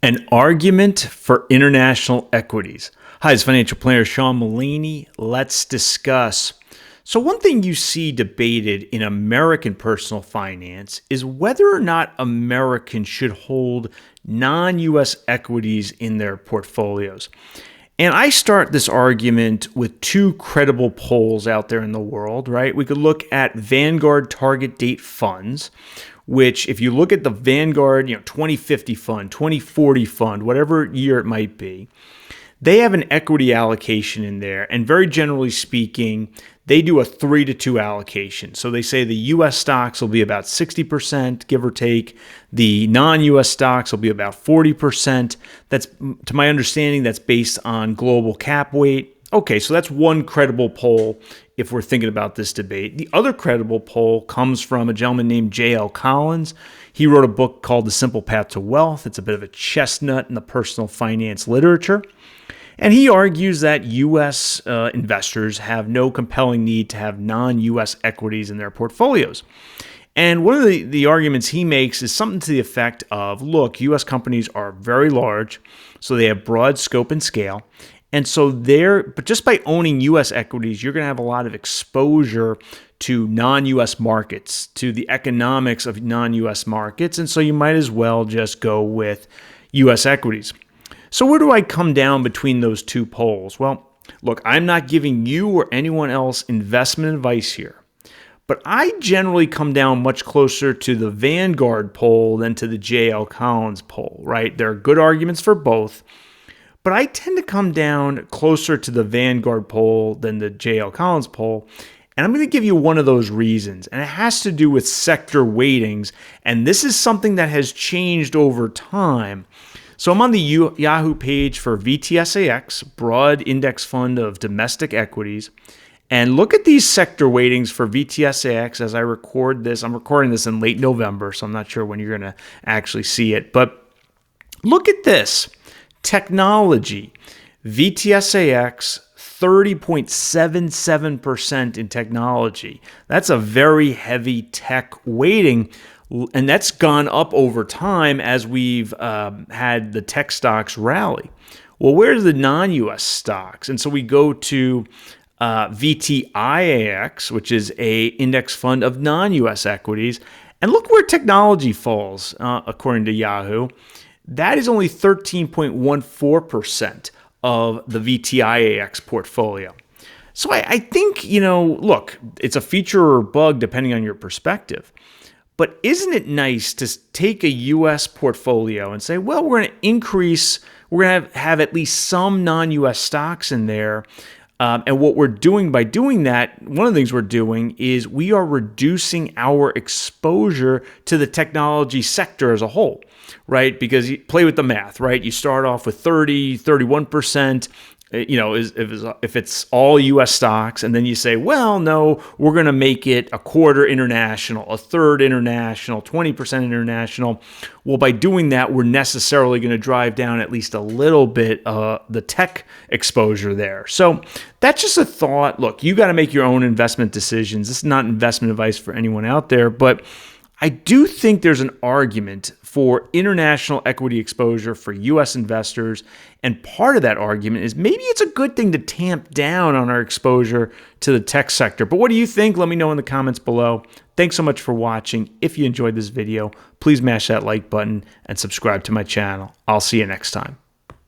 An argument for international equities. Hi, it's financial planner Sean Mullaney. Let's discuss. So, one thing you see debated in American personal finance is whether or not Americans should hold non US equities in their portfolios. And I start this argument with two credible polls out there in the world, right? We could look at Vanguard target date funds, which if you look at the Vanguard, 2050 fund, 2040 fund, whatever year it might be, they have an equity allocation in there. And very generally speaking, they do a 3-to-2 allocation. So they say the US stocks will be about 60%, give or take. The non-US stocks will be about 40%. That's, to my understanding, that's based on global cap weight. Okay, so that's one credible poll if we're thinking about this debate. The other credible poll comes from a gentleman named J.L. Collins. He wrote a book called The Simple Path to Wealth. It's a bit of a chestnut in the personal finance literature. And he argues that U.S. Investors have no compelling need to have non-U.S. equities in their portfolios. And one of the arguments he makes is something to the effect of, look, U.S. companies are very large, so they have broad scope and scale. And so but just by owning U.S. equities, you're going to have a lot of exposure to non-U.S. markets, to the economics of non-U.S. markets. And so you might as well just go with U.S. equities. So where do I come down between those two polls? Well, look, I'm not giving you or anyone else investment advice here, but I generally come down much closer to the Vanguard poll than to the J.L. Collins poll, right? There are good arguments for both, but I tend to come down closer to the Vanguard poll than the J.L. Collins poll. And I'm going to give you one of those reasons, and it has to do with sector weightings. And this is something that has changed over time. So I'm on the Yahoo page for VTSAX, Broad Index Fund of Domestic Equities. And look at these sector weightings for VTSAX as I record this. I'm recording this in late November, so I'm not sure when you're going to actually see it. But look at this. Technology, VTSAX, 30.77% in technology. That's a very heavy tech weighting. And that's gone up over time as we've had the tech stocks rally. Well, where's the non-U.S. stocks? And so we go to VTIAX, which is a index fund of non-U.S. equities. And look where technology falls, according to Yahoo. That is only 13.14% of the VTIAX portfolio. So I think, look, it's a feature or bug depending on your perspective. But isn't it nice to take a U.S. portfolio and say, well, we're going to have at least some non-U.S. stocks in there. And what we're doing by doing that, one of the things we're doing is we are reducing our exposure to the technology sector as a whole, right? Because you play with the math, right? You start off with 31%. If it's all U.S. stocks, and then you say, well, no, we're going to make it a quarter international, a third international, 20% international. Well, by doing that, we're necessarily going to drive down at least a little bit the tech exposure there. So that's just a thought. Look, you got to make your own investment decisions. This is not investment advice for anyone out there, but I do think there's an argument for international equity exposure for U.S. investors. And part of that argument is maybe it's a good thing to tamp down on our exposure to the tech sector. But what do you think? Let me know in the comments below. Thanks so much for watching. If you enjoyed this video, please mash that like button and subscribe to my channel. I'll see you next time.